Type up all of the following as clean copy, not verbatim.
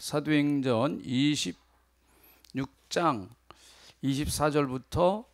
사도행전 26장 24절부터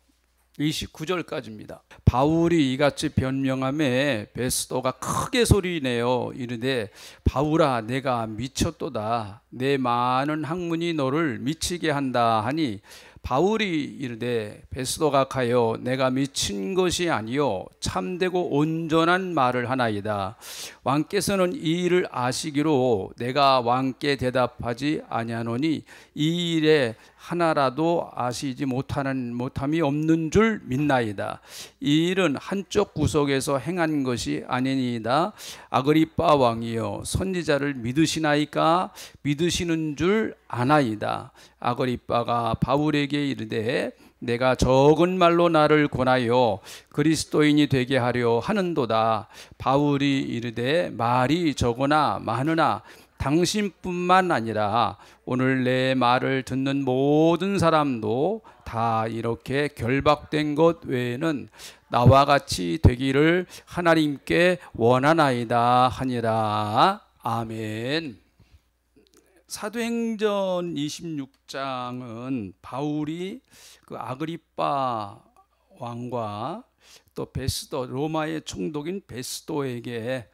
29절까지입니다. 바울이 이같이 변명하매 베스도가 크게 소리내어 이르되 바울아 내가 미쳤도다. 내 많은 학문이 너를 미치게 한다 하니 바울이 이르되 베스도가 가여 내가 미친 것이 아니요 참되고 온전한 말을 하나이다. 왕께서는 이 일을 아시기로 내가 왕께 대답하지 아니하노니 이 일에 하나라도 아시지 못함이 없는 줄 믿나이다. 이 일은 한쪽 구석에서 행한 것이 아니니이다. 아그리빠 왕이여 선지자를 믿으시나이까? 믿으시는 줄 아나이다. 아그리빠가 바울에게 이르되 내가 적은 말로 나를 권하여 그리스도인이 되게 하려 하는도다. 바울이 이르되 말이 적으나 많으나 당신뿐만 아니라 오늘 내 말을 듣는 모든 사람도 다 이렇게 결박된 것 외에는 나와 같이 되기를 하나님께 원하나이다 하니라. 아멘. 사도행전 26장은 바울이 그 아그리빠 왕과 또 베스도 로마의 총독인 베스도에게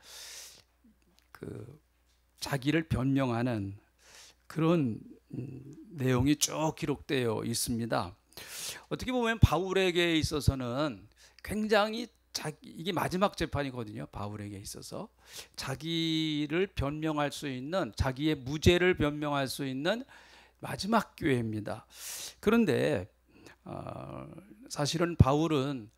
그 자기를 변명하는 그런 내용이 쭉 기록되어 있습니다. 어떻게 보면 바울에게 있어서는 굉장히 이게 마지막 재판이거든요. 바울에게 있어서 자기를 변명할 수 있는, 자기의 무죄를 변명할 수 있는 마지막 기회입니다. 그런데 사실은 바울은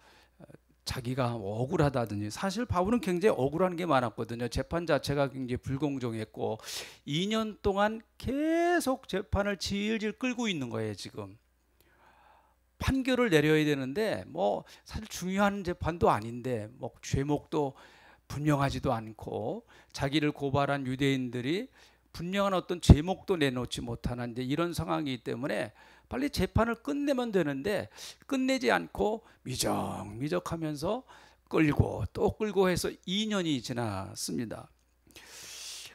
자기가 억울하다든지, 사실 바울은 굉장히 억울한 게 많았거든요. 재판 자체가 굉장히 불공정했고 2년 동안 계속 재판을 질질 끌고 있는 거예요. 지금 판결을 내려야 되는데 뭐 사실 중요한 재판도 아닌데 뭐 죄목도 분명하지도 않고 자기를 고발한 유대인들이 분명한 어떤 제목도 내놓지 못하는 이런 상황이기 때문에 빨리 재판을 끝내면 되는데 끝내지 않고 미적미적하면서 끌고 또 끌고 해서 2년이 지났습니다.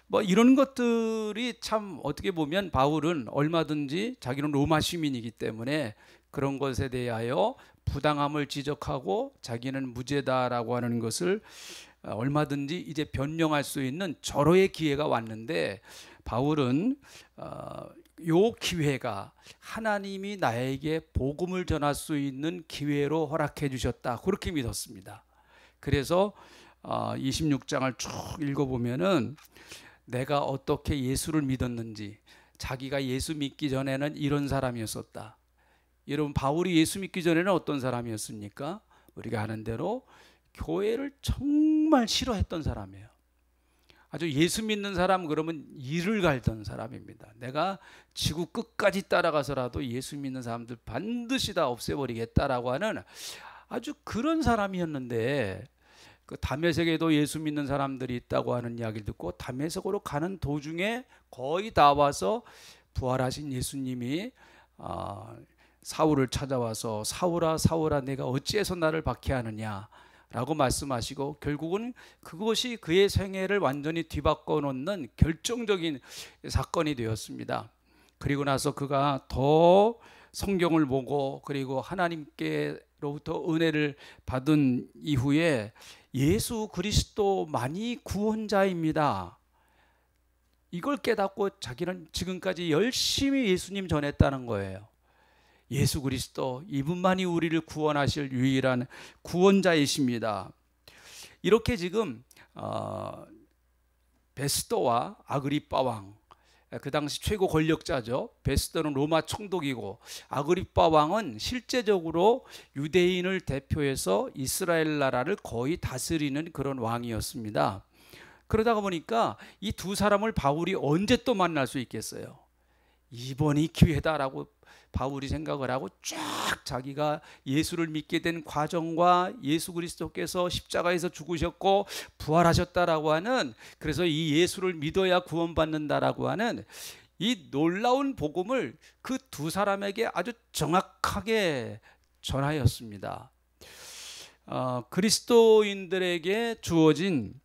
뭐 이런 것들이 참 어떻게 보면 바울은 얼마든지 자기는 로마 시민이기 때문에 그런 것에 대하여 부당함을 지적하고 자기는 무죄다라고 하는 것을 얼마든지 이제 변명할 수 있는 절호의 기회가 왔는데 바울은 요 기회가 하나님이 나에게 복음을 전할 수 있는 기회로 허락해 주셨다, 그렇게 믿었습니다. 그래서 26장을 쭉 읽어보면은 내가 어떻게 예수를 믿었는지, 자기가 예수 믿기 전에는 이런 사람이었었다. 여러분, 바울이 예수 믿기 전에는 어떤 사람이었습니까? 우리가 아는 대로 교회를 정말 싫어했던 사람이에요. 아주 예수 믿는 사람 그러면 이를 갈던 사람입니다. 내가 지구 끝까지 따라가서라도 예수 믿는 사람들 반드시 다 없애버리겠다라고 하는 아주 그런 사람이었는데, 그 다메섹에도 예수 믿는 사람들이 있다고 하는 이야기를 듣고 다메섹으로 가는 도중에 거의 다 와서 부활하신 예수님이 사울을 찾아와서 사울아 사울아 내가 어찌해서 나를 박해하느냐 라고 말씀하시고, 결국은 그것이 그의 생애를 완전히 뒤바꿔 놓는 결정적인 사건이 되었습니다. 그리고 나서 그가 더 성경을 보고 그리고 하나님께로부터 은혜를 받은 이후에 예수 그리스도만이 구원자입니다, 이걸 깨닫고 자기는 지금까지 열심히 예수님 전했다는 거예요. 예수 그리스도, 이분만이 우리를 구원하실 유일한 구원자이십니다. 이렇게 지금 베스도와 아그리빠 왕, 그 당시 최고 권력자죠. 베스도는 로마 총독이고 아그리빠 왕은 실제적으로 유대인을 대표해서 이스라엘 나라를 거의 다스리는 그런 왕이었습니다. 그러다가 보니까 이 두 사람을 바울이 언제 또 만날 수 있겠어요? 이번이 기회다라고 바울이 생각을 하고 쫙 자기가 예수를 믿게 된 과정과 예수 그리스도께서 십자가에서 죽으셨고 부활하셨다라고 하는, 그래서 이 예수를 믿어야 구원받는다라고 하는 이 놀라운 복음을 그 두 사람에게 아주 정확하게 전하였습니다. 그리스도인들에게 주어진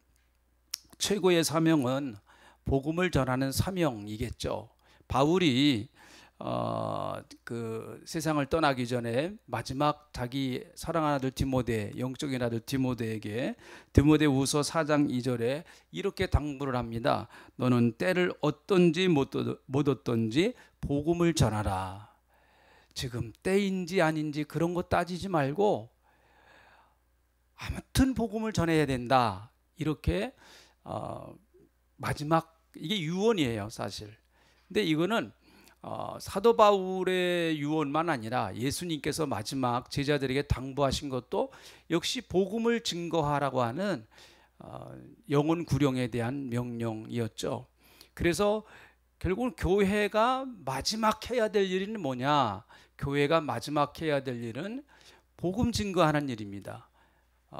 최고의 사명은 복음을 전하는 사명이겠죠. 바울이 그 세상을 떠나기 전에 마지막 자기 사랑하는 아들 디모데, 영적인 아들 디모데에게 디모데후서 4장 2절에 이렇게 당부를 합니다. 너는 때를 어떤지 못 얻던지 복음을 전하라. 지금 때인지 아닌지 그런 거 따지지 말고 아무튼 복음을 전해야 된다. 이렇게 마지막, 이게 유언이에요 사실. 근데 이거는 사도 바울의 유언만 아니라 예수님께서 마지막 제자들에게 당부하신 것도 역시 복음을 증거하라고 하는 영혼 구령에 대한 명령이었죠. 그래서 결국은 교회가 마지막 해야 될 일은 뭐냐? 교회가 마지막 해야 될 일은 복음 증거하는 일입니다.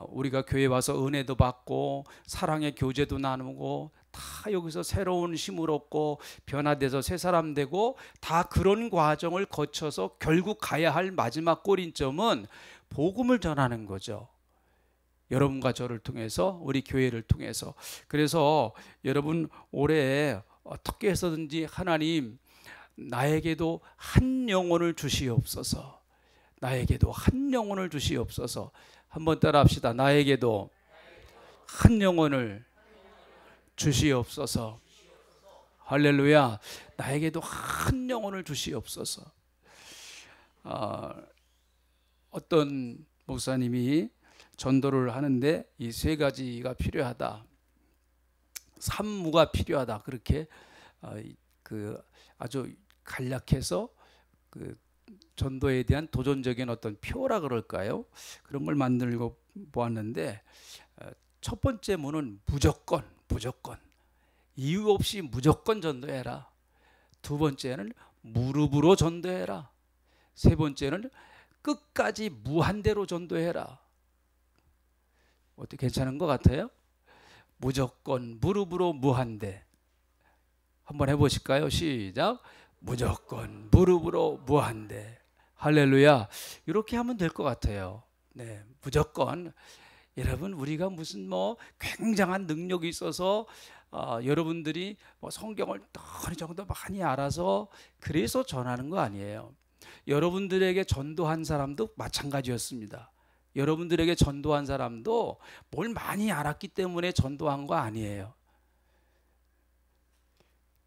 우리가 교회 와서 은혜도 받고 사랑의 교제도 나누고 다 여기서 새로운 힘을 얻고 변화돼서 새 사람 되고 다 그런 과정을 거쳐서 결국 가야 할 마지막 꼬린점은 복음을 전하는 거죠. 여러분과 저를 통해서, 우리 교회를 통해서. 그래서 여러분 올해 어떻게 해서든지 하나님 나에게도 한 영혼을 주시옵소서. 나에게도 한 영혼을 주시옵소서. 한번 따라 합시다. 나에게도 한 영혼을 주시옵소서. 할렐루야. 나에게도 한 영혼을 주시옵소서. 어떤 목사님이 전도를 하는데 이 세 가지가 필요하다. 산무가 필요하다. 그렇게 아주 간략해서 그 전도에 대한 도전적인 어떤 표라 그럴까요? 그런 걸 만들고 보았는데 첫 번째 문은 무조건 이유 없이 무조건 전도해라. 두 번째는 무릎으로 전도해라. 세 번째는 끝까지 무한대로 전도해라. 어떻게 괜찮은 것 같아요? 무조건, 무릎으로, 무한대. 한번 해보실까요? 시작. 무조건, 무릎으로, 무한대. 할렐루야. 이렇게 하면 될 것 같아요. 네, 무조건. 여러분, 우리가 무슨 굉장한 능력이 있어서 여러분들이 성경을 어느 정도 많이 알아서 그래서 전하는 거 아니에요. 여러분들에게 전도한 사람도 마찬가지였습니다. 여러분들에게 전도한 사람도 뭘 많이 알았기 때문에 전도한 거 아니에요.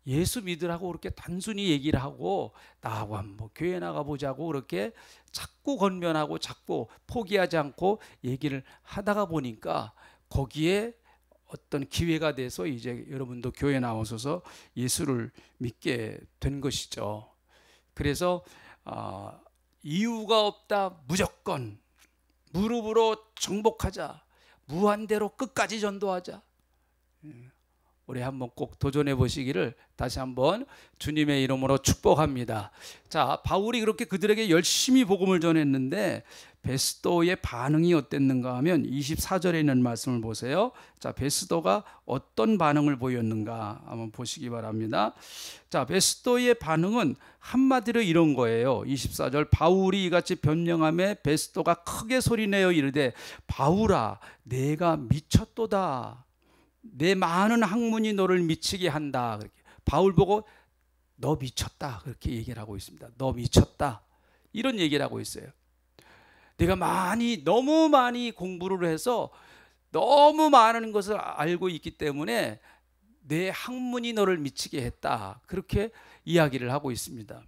예수 믿으라고 그렇게 단순히 얘기를 하고 나하고 한번 교회 나가보자고 그렇게 자꾸 권면하고 자꾸 포기하지 않고 얘기를 하다가 보니까 거기에 어떤 기회가 돼서 이제 여러분도 교회 나오셔서 예수를 믿게 된 것이죠. 그래서 이유가 없다. 무조건 무릎으로 정복하자. 무한대로 끝까지 전도하자. 우리 한번 꼭 도전해 보시기를 다시 한번 주님의 이름으로 축복합니다. 자, 바울이 그렇게 그들에게 열심히 복음을 전했는데 베스도의 반응이 어땠는가 하면 24절에 있는 말씀을 보세요. 자, 베스도가 어떤 반응을 보였는가 한번 보시기 바랍니다. 자, 베스도의 반응은 한마디로 이런 거예요. 24절 바울이 이같이 변명하며 베스도가 크게 소리내어 이르되 바울아 내가 미쳤도다. 내 많은 학문이 너를 미치게 한다. 그렇게. 바울 보고 너 미쳤다 그렇게 얘기를 하고 있습니다. 너 미쳤다 이런 얘기를 하고 있어요. 내가 너무 많이 공부를 해서 너무 많은 것을 알고 있기 때문에 내 학문이 너를 미치게 했다 그렇게 이야기를 하고 있습니다.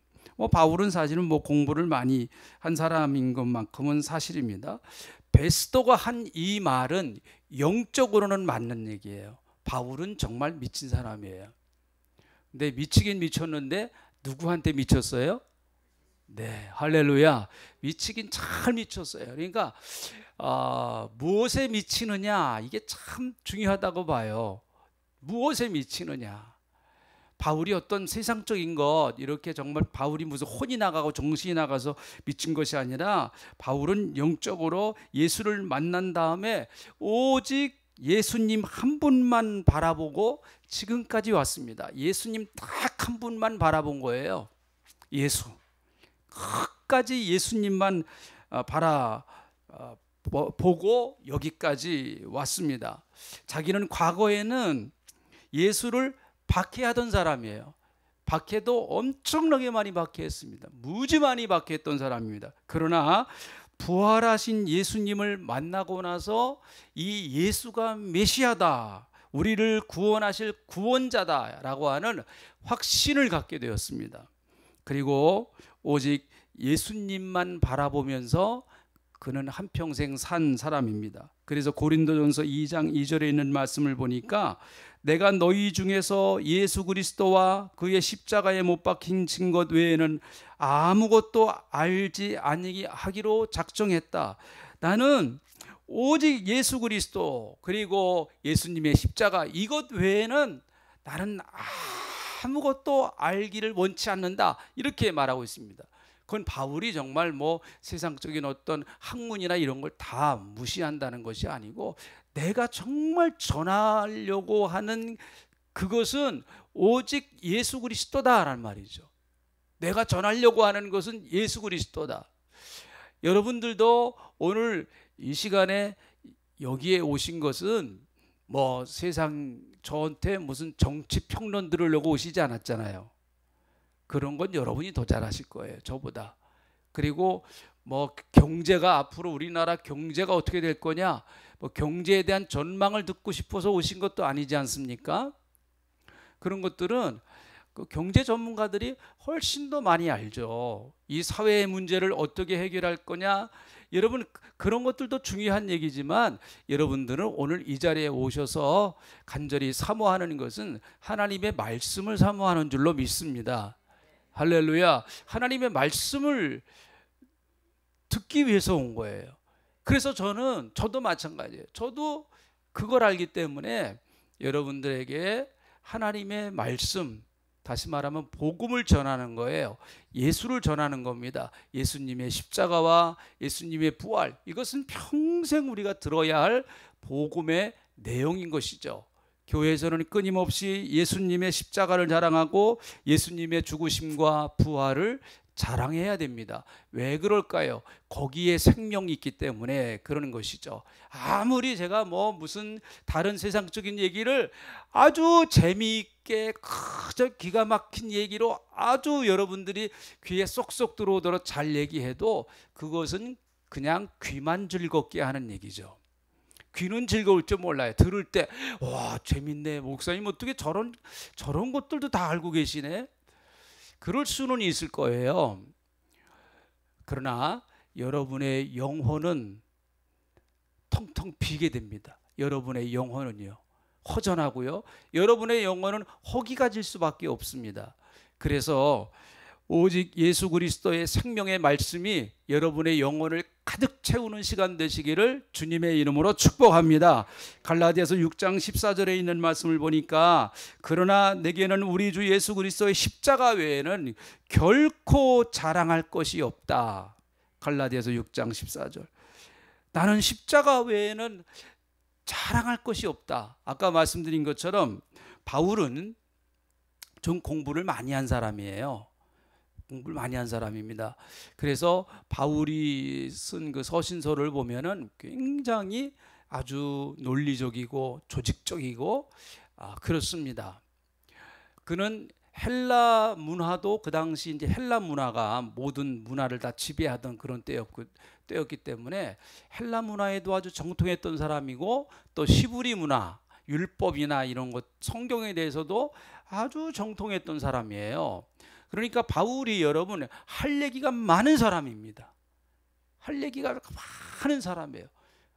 바울은 사실은 공부를 많이 한 사람인 것만큼은 사실입니다. 베스도가 한 이 말은 영적으로는 맞는 얘기예요. 바울은 정말 미친 사람이에요. 근데 미치긴 미쳤는데 누구한테 미쳤어요? 네, 할렐루야. 미치긴 잘 미쳤어요. 그러니까 무엇에 미치느냐 이게 참 중요하다고 봐요. 무엇에 미치느냐. 바울이 어떤 세상적인 것 이렇게 정말 바울이 무슨 혼이 나가고 정신이 나가서 미친 것이 아니라 바울은 영적으로 예수를 만난 다음에 오직 예수님 한 분만 바라보고 지금까지 왔습니다. 예수님 딱 한 분만 바라본 거예요. 예수. 끝까지 예수님만 보고 여기까지 왔습니다. 자기는 과거에는 예수를 박해하던 사람이에요. 박해도 엄청나게 많이 박해했습니다. 무지 많이 박해했던 사람입니다. 그러나 부활하신 예수님을 만나고 나서 이 예수가 메시아다, 우리를 구원하실 구원자다라고 하는 확신을 갖게 되었습니다. 그리고 오직 예수님만 바라보면서 그는 한평생 산 사람입니다. 그래서 고린도전서 2장 2절에 있는 말씀을 보니까 내가 너희 중에서 예수 그리스도와 그의 십자가에 못 박힌 것 외에는 아무것도 알지 아니게 하기로 작정했다. 나는 오직 예수 그리스도 그리고 예수님의 십자가 이것 외에는 나는 아무것도 알기를 원치 않는다, 이렇게 말하고 있습니다. 그건 바울이 정말 뭐 세상적인 어떤 학문이나 이런 걸 다 무시한다는 것이 아니고, 내가 정말 전하려고 하는 그것은 오직 예수 그리스도다라는 말이죠. 내가 전하려고 하는 것은 예수 그리스도다. 여러분들도 오늘 이 시간에 여기에 오신 것은 뭐 세상 저한테 무슨 정치 평론 들으려고 오시지 않았잖아요. 그런 건 여러분이 더 잘하실 거예요, 저보다. 그리고 뭐 경제가 앞으로 우리나라 경제가 어떻게 될 거냐, 뭐 경제에 대한 전망을 듣고 싶어서 오신 것도 아니지 않습니까? 그런 것들은 그 경제 전문가들이 훨씬 더 많이 알죠. 이 사회의 문제를 어떻게 해결할 거냐, 여러분 그런 것들도 중요한 얘기지만 여러분들은 오늘 이 자리에 오셔서 간절히 사모하는 것은 하나님의 말씀을 사모하는 줄로 믿습니다. 할렐루야. 하나님의 말씀을 듣기 위해서 온 거예요. 그래서 저도 마찬가지예요. 저도 그걸 알기 때문에 여러분들에게 하나님의 말씀, 다시 말하면 복음을 전하는 거예요. 예수를 전하는 겁니다. 예수님의 십자가와 예수님의 부활, 이것은 평생 우리가 들어야 할 복음의 내용인 것이죠. 교회에서는 끊임없이 예수님의 십자가를 자랑하고 예수님의 죽으심과 부활을 자랑해야 됩니다. 왜 그럴까요? 거기에 생명이 있기 때문에 그러는 것이죠. 아무리 제가 뭐 무슨 다른 세상적인 얘기를 아주 재미있게 그저 기가 막힌 얘기로 아주 여러분들이 귀에 쏙쏙 들어오도록 잘 얘기해도 그것은 그냥 귀만 즐겁게 하는 얘기죠. 귀는 즐거울 줄 몰라요. 들을 때 와 재밌네, 목사님 어떻게 저런 것들도 다 알고 계시네, 그럴 수는 있을 거예요. 그러나 여러분의 영혼은 텅텅 비게 됩니다. 여러분의 영혼은요 허전하고요, 여러분의 영혼은 허기가 질 수밖에 없습니다. 그래서 오직 예수 그리스도의 생명의 말씀이 여러분의 영혼을 가득 채우는 시간 되시기를 주님의 이름으로 축복합니다. 갈라디아서 6장 14절에 있는 말씀을 보니까 그러나 내게는 우리 주 예수 그리스도의 십자가 외에는 결코 자랑할 것이 없다. 갈라디아서 6장 14절. 나는 십자가 외에는 자랑할 것이 없다. 아까 말씀드린 것처럼 바울은 좀 공부를 많이 한 사람이에요. 공부를 많이 한 사람입니다. 그래서 바울이 쓴 그 서신서를 보면은 굉장히 아주 논리적이고 조직적이고 그렇습니다. 그는 헬라 문화도 그 당시 이제 헬라 문화가 모든 문화를 다 지배하던 그런 때였기 때문에 헬라 문화에도 아주 정통했던 사람이고, 또 히브리 문화, 율법이나 이런 것, 성경에 대해서도 아주 정통했던 사람이에요. 그러니까 바울이 여러분 할 얘기가 많은 사람입니다. 할 얘기가 많은 사람이에요.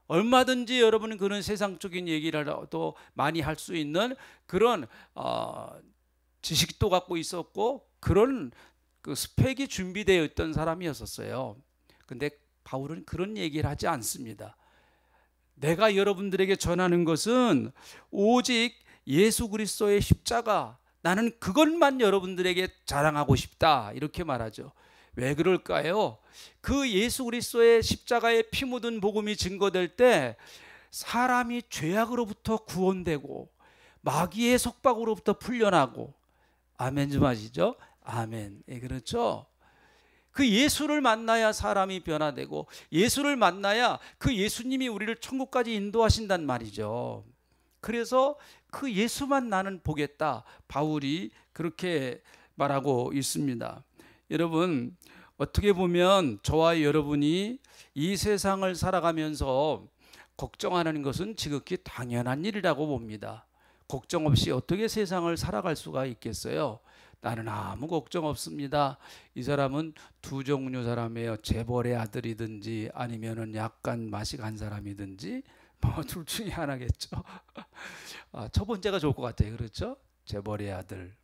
얼마든지 여러분은 그런 세상적인 얘기라도 많이 할 수 있는 그런 지식도 갖고 있었고 그런 그 스펙이 준비되어 있던 사람이었어요. 근데 바울은 그런 얘기를 하지 않습니다. 내가 여러분들에게 전하는 것은 오직 예수 그리스도의 십자가, 나는 그것만 여러분들에게 자랑하고 싶다, 이렇게 말하죠. 왜 그럴까요? 그 예수 그리스도의 십자가에 피 묻은 복음이 증거될 때 사람이 죄악으로부터 구원되고 마귀의 속박으로부터 풀려나고, 아멘 좀 하시죠? 아멘. 예, 그렇죠. 그 예수를 만나야 사람이 변화되고 예수를 만나야 그 예수님이 우리를 천국까지 인도하신단 말이죠. 그래서 그 예수만 나는 보겠다, 바울이 그렇게 말하고 있습니다. 여러분, 어떻게 보면 저와 여러분이 이 세상을 살아가면서 걱정하는 것은 지극히 당연한 일이라고 봅니다. 걱정 없이 어떻게 세상을 살아갈 수가 있겠어요? 나는 아무 걱정 없습니다. 이 사람은 두 종류 사람이에요. 재벌의 아들이든지 아니면은 약간 맛이 간 사람이든지 뭐 둘 중에 하나겠죠. 첫 번째가 좋을 것 같아요. 그렇죠? 재벌의 아들.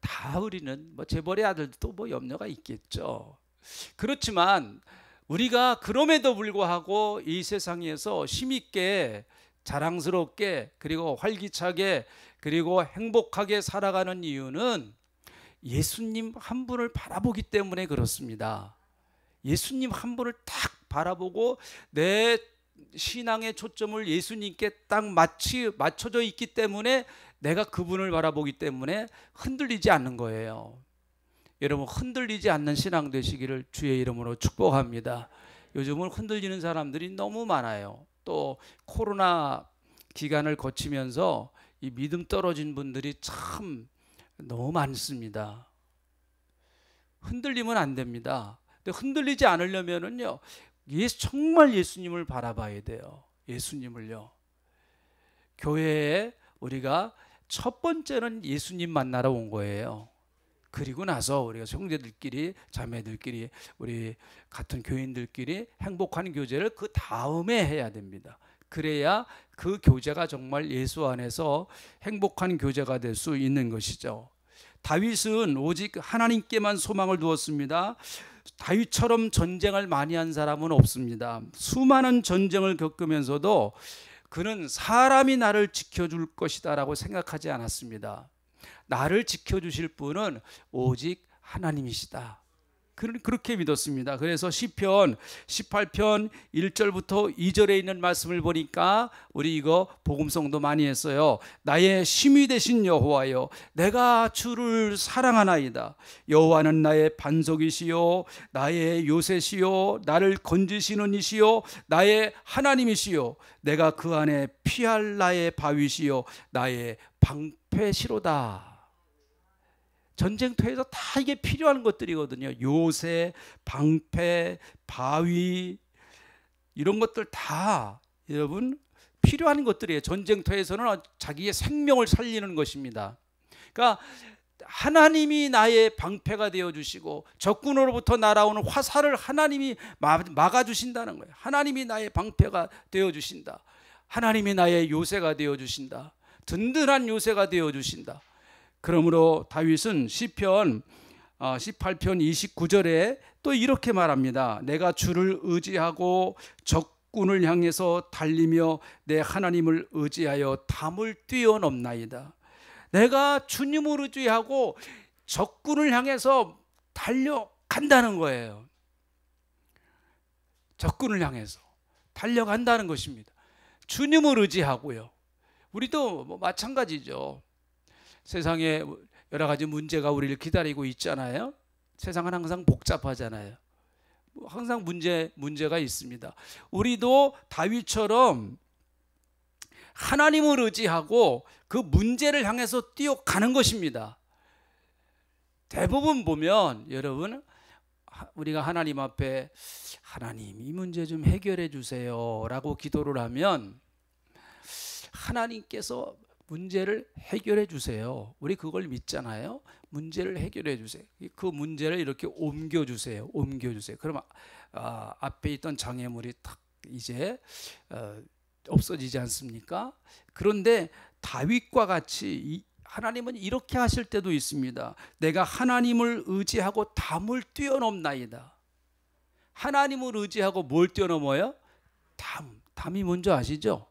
다 우리는 뭐 재벌의 아들도 뭐 염려가 있겠죠. 그렇지만 우리가 그럼에도 불구하고 이 세상에서 힘있게 자랑스럽게 그리고 활기차게 그리고 행복하게 살아가는 이유는 예수님 한 분을 바라보기 때문에 그렇습니다. 예수님 한 분을 딱 바라보고 내 신앙의 초점을 예수님께 딱 맞춰져 있기 때문에 내가 그분을 바라보기 때문에 흔들리지 않는 거예요. 여러분, 흔들리지 않는 신앙 되시기를 주의 이름으로 축복합니다. 요즘은 흔들리는 사람들이 너무 많아요. 또 코로나 기간을 거치면서 이 믿음 떨어진 분들이 참 너무 많습니다. 흔들리면 안 됩니다. 근데 흔들리지 않으려면은요, 정말 예수님을 바라봐야 돼요. 예수님을요. 교회에 우리가 첫 번째는 예수님 만나러 온 거예요. 그리고 나서 우리가 형제들끼리 자매들끼리 우리 같은 교인들끼리 행복한 교제를 그 다음에 해야 됩니다. 그래야 그 교제가 정말 예수 안에서 행복한 교제가 될 수 있는 것이죠. 다윗은 오직 하나님께만 소망을 두었습니다. 다윗처럼 전쟁을 많이 한 사람은 없습니다. 수많은 전쟁을 겪으면서도 그는 사람이 나를 지켜줄 것이다 라고 생각하지 않았습니다. 나를 지켜주실 분은 오직 하나님이시다. 그렇게 믿었습니다. 그래서 시편 18편 1절부터 2절에 있는 말씀을 보니까 우리 이거 복음성도 많이 했어요. 나의 힘이 되신 여호와여, 내가 주를 사랑하나이다. 여호와는 나의 반석이시요 나의 요새시요 나를 건지시는 이시요 나의 하나님이시요 내가 그 안에 피할 나의 바위시요 나의 방패시로다. 전쟁터에서 다 이게 필요한 것들이거든요. 요새, 방패, 바위 이런 것들 다 여러분 필요한 것들이에요. 전쟁터에서는 자기의 생명을 살리는 것입니다. 그러니까 하나님이 나의 방패가 되어주시고 적군으로부터 날아오는 화살을 하나님이 막아주신다는 거예요. 하나님이 나의 방패가 되어주신다. 하나님이 나의 요새가 되어주신다. 든든한 요새가 되어주신다. 그러므로 다윗은 시편 18편 29절에 또 이렇게 말합니다. 내가 주를 의지하고 적군을 향해서 달리며 내 하나님을 의지하여 담을 뛰어넘나이다. 내가 주님을 의지하고 적군을 향해서 달려간다는 거예요. 적군을 향해서 달려간다는 것입니다. 주님을 의지하고요. 우리도 뭐 마찬가지죠. 세상에 여러 가지 문제가 우리를 기다리고 있잖아요. 세상은 항상 복잡하잖아요. 항상 문제가 있습니다. 우리도 다윗처럼 하나님을 의지하고 그 문제를 향해서 뛰어가는 것입니다. 대부분 보면 여러분 우리가 하나님 앞에 하나님 이 문제 좀 해결해 주세요 라고 기도를 하면 하나님께서 문제를 해결해 주세요. 우리 그걸 믿잖아요. 문제를 해결해 주세요. 그 문제를 이렇게 옮겨 주세요. 그럼 앞에 있던 장애물이 탁 이제 없어지지 않습니까? 그런데 다윗과 같이 하나님은 이렇게 하실 때도 있습니다. 내가 하나님을 의지하고 담을 뛰어넘나이다. 하나님을 의지하고 뭘 뛰어넘어요? 담이 뭔지 아시죠?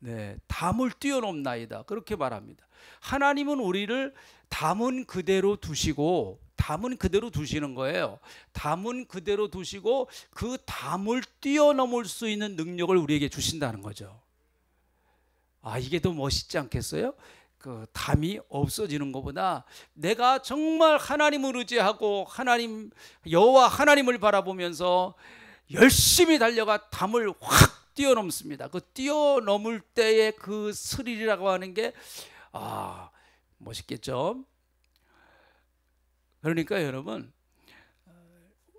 네, 담을 뛰어넘나이다. 그렇게 말합니다. 하나님은 우리를 담은 그대로 두시고 담은 그대로 두시는 거예요. 담은 그대로 두시고 그 담을 뛰어넘을 수 있는 능력을 우리에게 주신다는 거죠. 이게 더 멋있지 않겠어요? 그 담이 없어지는 것보다 내가 정말 하나님을 의지하고 여호와 하나님을 바라보면서 열심히 달려가 담을 확 뛰어넘습니다. 그 뛰어넘을 때의 그 스릴이라고 하는 게 멋있겠죠? 그러니까 여러분,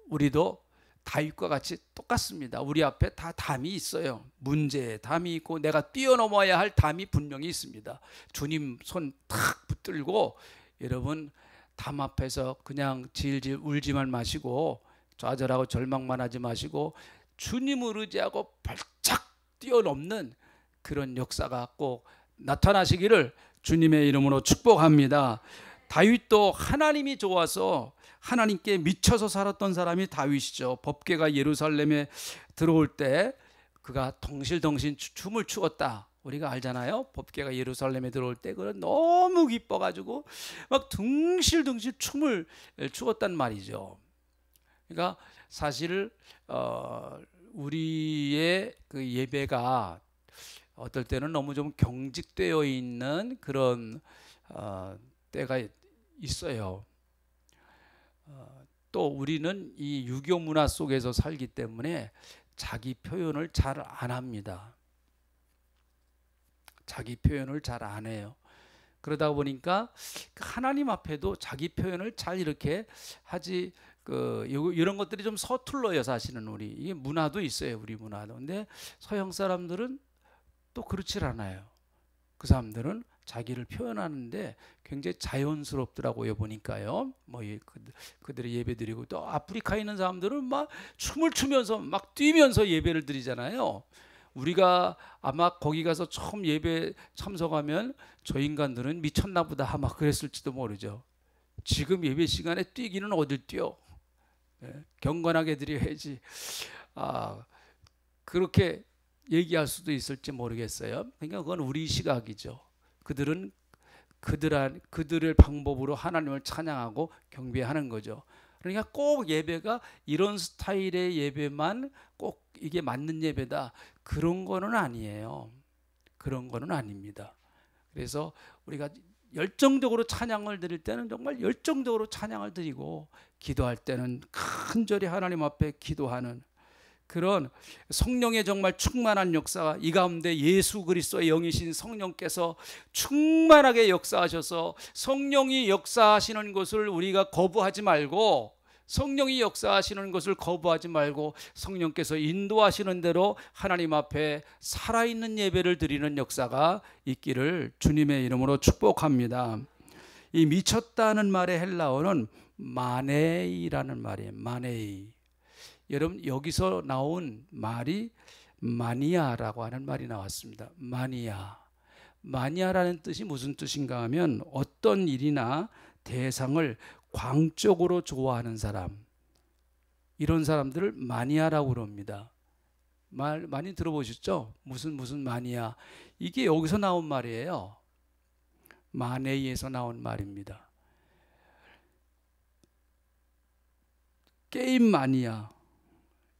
우리도 다윗과 같이 똑같습니다. 우리 앞에 다 담이 있어요. 문제에 담이 있고 내가 뛰어넘어야 할 담이 분명히 있습니다. 주님 손 탁 붙들고 여러분 담 앞에서 그냥 질질 울지만 마시고 좌절하고 절망만 하지 마시고 주님을 의지하고 발짝 뛰어넘는 그런 역사가 꼭 나타나시기를 주님의 이름으로 축복합니다. 다윗도 하나님이 좋아서 하나님께 미쳐서 살았던 사람이 다윗이죠. 법궤가 예루살렘에 들어올 때 그가 덩실덩실 춤을 추었다. 우리가 알잖아요. 법궤가 예루살렘에 들어올 때 그는 너무 기뻐가지고 막 둥실둥실 춤을 추었단 말이죠. 그러니까 사실 우리의 그 예배가 어떨 때는 너무 좀 경직되어 있는 그런 때가 있어요. 또 우리는 이 유교 문화 속에서 살기 때문에 자기 표현을 잘 안 합니다. 자기 표현을 잘 안 해요. 그러다 보니까 하나님 앞에도 자기 표현을 잘 이렇게 하지 이런 것들이 좀 서툴러요. 사실은 이게 문화도 있어요. 우리 문화도. 근데 서양 사람들은 또 그렇지 않아요. 그 사람들은 자기를 표현하는데 굉장히 자연스럽더라고요. 보니까요. 뭐 그들의 예배 드리고 또 아프리카에 있는 사람들은 막 춤을 추면서 막 뛰면서 예배를 드리잖아요. 우리가 아마 거기 가서 처음 예배 참석하면 저 인간들은 미쳤나 보다 막 그랬을지도 모르죠. 지금 예배 시간에 뛰기는 어딜 뛰어? 경건하게 드려야지. 그렇게 얘기할 수도 있을지 모르겠어요. 그러니까 그건 우리 시각이죠. 그들은 그들의 방법으로 하나님을 찬양하고 경배하는 거죠. 그러니까 꼭 예배가 이런 스타일의 예배만 꼭 이게 맞는 예배다, 그런 거는 아니에요. 그런 거는 아닙니다. 그래서 우리가 열정적으로 찬양을 드릴 때는 정말 열정적으로 찬양을 드리고, 기도할 때는 간절히 하나님 앞에 기도하는 그런 성령의 정말 충만한 역사가 이 가운데 예수 그리스도의 영이신 성령께서 충만하게 역사하셔서, 성령이 역사하시는 것을 우리가 거부하지 말고, 성령이 역사하시는 것을 거부하지 말고 성령께서 인도하시는 대로 하나님 앞에 살아있는 예배를 드리는 역사가 있기를 주님의 이름으로 축복합니다. 이 미쳤다는 말의 헬라어는 마네이라는 말이에요. 마네이. 여러분, 여기서 나온 말이 마니아라고 하는 말이 나왔습니다. 마니아라는 뜻이 무슨 뜻인가 하면 어떤 일이나 대상을 광적으로 좋아하는 사람, 이런 사람들을 마니아라고 그럽니다. 말 많이 들어보셨죠? 무슨 마니아. 이게 여기서 나온 말이에요. 마네이에서 나온 말입니다. 게임 마니아.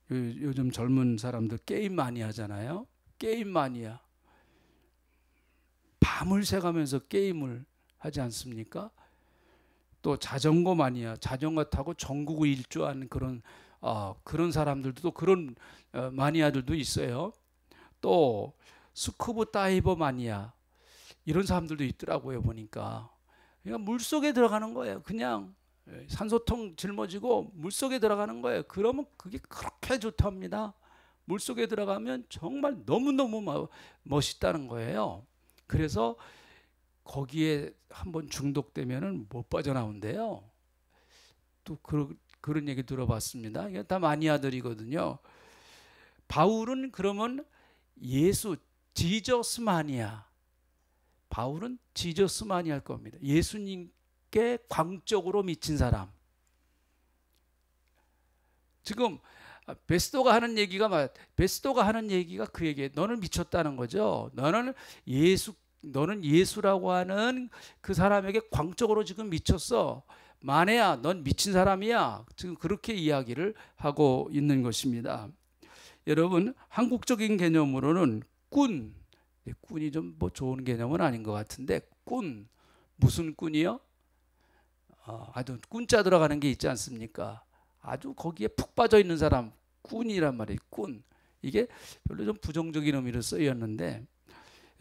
요즘 젊은 사람들 게임 많이 하잖아요. 게임 마니아. 밤을 새가면서 게임을 하지 않습니까? 또 자전거 마니아. 자전거 타고 전국을 일주하는 그런 사람들도, 그런 마니아들도 있어요. 또 스쿠버 다이버 마니아, 이런 사람들도 있더라고요. 보니까 그러니까 물속에 들어가는 거예요. 그냥 산소통 짊어지고 물속에 들어가는 거예요. 그러면 그게 그렇게 좋답니다. 물속에 들어가면 정말 너무너무 멋있다는 거예요. 그래서 거기에 한번 중독되면은 못 빠져나온대요. 또 그런 얘기 들어봤습니다. 이게 다 마니아들이거든요. 바울은 그러면 지저스 마니아. 바울은 지저스 마니아일 겁니다. 예수님께 광적으로 미친 사람. 지금 베스도가 하는 얘기가 그 얘기예요. 너는 미쳤다는 거죠. 너는 예수라고 하는 그 사람에게 광적으로 지금 미쳤어. 마네야, 넌 미친 사람이야. 지금 그렇게 이야기를 하고 있는 것입니다. 여러분, 한국적인 개념으로는 꾼이 좀 뭐 좋은 개념은 아닌 것 같은데, 무슨 꾼이요? 아주 꾼자 들어가는 게 있지 않습니까? 아주 거기에 푹 빠져 있는 사람, 꾼이란 말이에요. 꾼. 이게 별로 좀 부정적인 의미로 쓰였는데,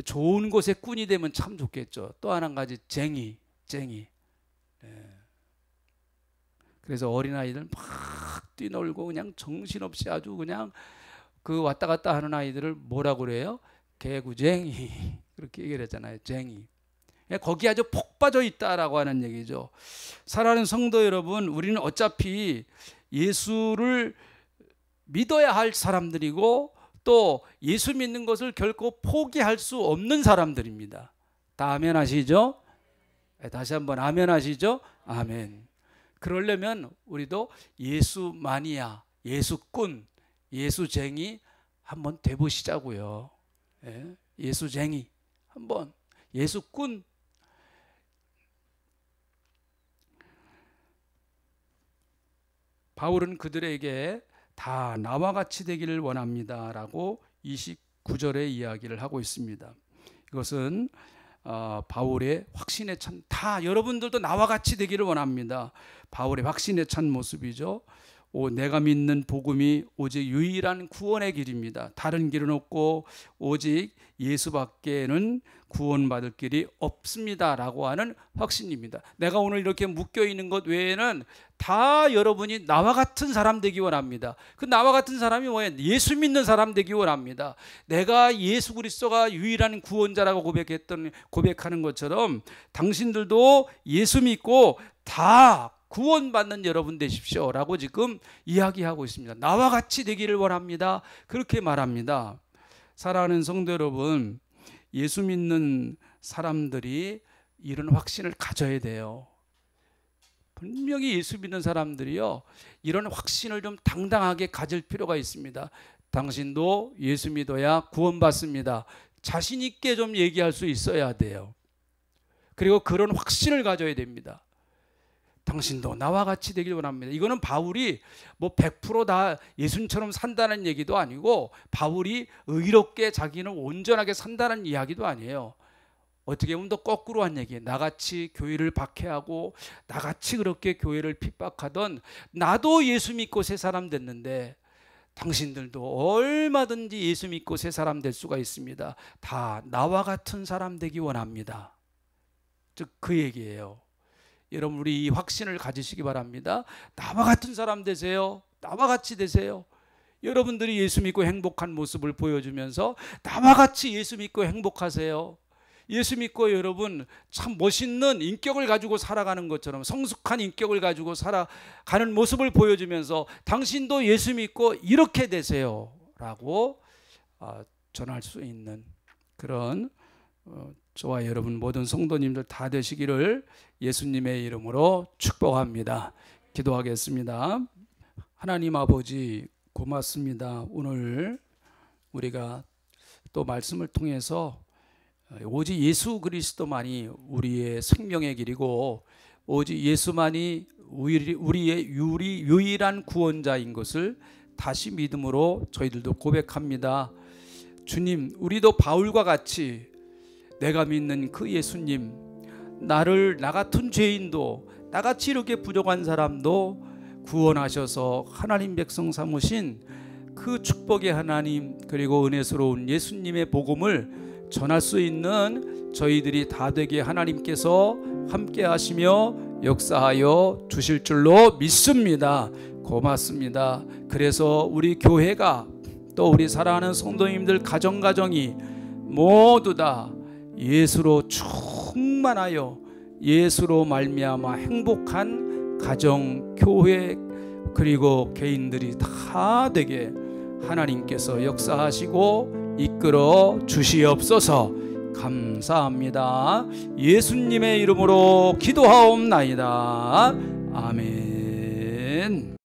좋은 곳에 꾼이 되면 참 좋겠죠. 또 한 가지, 쟁이. 쟁이. 예. 그래서 어린아이들 막 뛰놀고 그냥 정신없이 아주 그냥 그 왔다 갔다 하는 아이들을 뭐라고 그래요? 개구쟁이. 그렇게 얘기를 했잖아요. 쟁이. 거기 아주 폭 빠져 있다라고 하는 얘기죠. 사랑하는 성도 여러분, 우리는 어차피 예수를 믿어야 할 사람들이고 또 예수 믿는 것을 결코 포기할 수 없는 사람들입니다. 다 아멘 하시죠? 다시 한번 아멘 하시죠? 아멘. 그러려면 우리도 예수 마니아, 예수꾼, 예수쟁이 한번 돼보시자고요. 예? 예수쟁이 한번, 예수꾼. 바울은 그들에게 다 나와 같이 되기를 원합니다 라고 29절에 이야기를 하고 있습니다. 이것은 바울의 확신에 찬, 다 여러분들도 나와 같이 되기를 원합니다. 바울의 확신에 찬 모습이죠. 내가 믿는 복음이 오직 유일한 구원의 길입니다. 다른 길은 없고 오직 예수밖에는 구원받을 길이 없습니다 라고 하는 확신입니다. 내가 오늘 이렇게 묶여있는 것 외에는 다 여러분이 나와 같은 사람 되기 원합니다. 그 나와 같은 사람이 뭐예요? 예수 믿는 사람 되기 원합니다. 내가 예수 그리스도가 유일한 구원자라고 고백하는 것처럼 당신들도 예수 믿고 다 구원받는 여러분 되십시오 라고 지금 이야기하고 있습니다. 나와 같이 되기를 원합니다. 그렇게 말합니다. 사랑하는 성도 여러분, 예수 믿는 사람들이 이런 확신을 가져야 돼요. 분명히 예수 믿는 사람들이요, 이런 확신을 좀 당당하게 가질 필요가 있습니다. 당신도 예수 믿어야 구원받습니다. 자신 있게 좀 얘기할 수 있어야 돼요. 그리고 그런 확신을 가져야 됩니다. 당신도 나와 같이 되길 원합니다. 이거는 바울이 뭐 100% 다 예수님처럼 산다는 얘기도 아니고 바울이 의롭게 자기는 온전하게 산다는 이야기도 아니에요. 어떻게 보면 더 거꾸로 한 얘기예요. 나같이 교회를 박해하고 나같이 그렇게 교회를 핍박하던 나도 예수 믿고 새 사람 됐는데 당신들도 얼마든지 예수 믿고 새 사람 될 수가 있습니다. 다 나와 같은 사람 되기 원합니다. 즉 그 얘기예요. 여러분, 우리 이 확신을 가지시기 바랍니다. 나와 같은 사람 되세요. 나와 같이 되세요. 여러분들이 예수 믿고 행복한 모습을 보여주면서 나와 같이 예수 믿고 행복하세요. 예수 믿고 여러분 참 멋있는 인격을 가지고 살아가는 것처럼 성숙한 인격을 가지고 살아가는 모습을 보여주면서 당신도 예수 믿고 이렇게 되세요 라고 전할 수 있는 그런 저와 여러분 모든 성도님들 다 되시기를 예수님의 이름으로 축복합니다. 기도하겠습니다. 하나님 아버지 고맙습니다. 오늘 우리가 또 말씀을 통해서 오직 예수 그리스도만이 우리의 생명의 길이고 오직 예수만이 우리의 유일한 구원자인 것을 다시 믿음으로 저희들도 고백합니다. 주님, 우리도 바울과 같이 내가 믿는 그 예수님, 나 같은 죄인도 나같이 이렇게 부족한 사람도 구원하셔서 하나님 백성 삼으신 그 축복의 하나님 그리고 은혜스러운 예수님의 복음을 전할 수 있는 저희들이 다 되게 하나님께서 함께 하시며 역사하여 주실 줄로 믿습니다. 고맙습니다. 그래서 우리 교회가 또 우리 사랑하는 성도님들 가정이 모두 다 예수로 충만하여 예수로 말미암아 행복한 가정, 교회 그리고 개인들이 다 되게 하나님께서 역사하시고 이끌어 주시옵소서. 감사합니다. 예수님의 이름으로 기도하옵나이다. 아멘.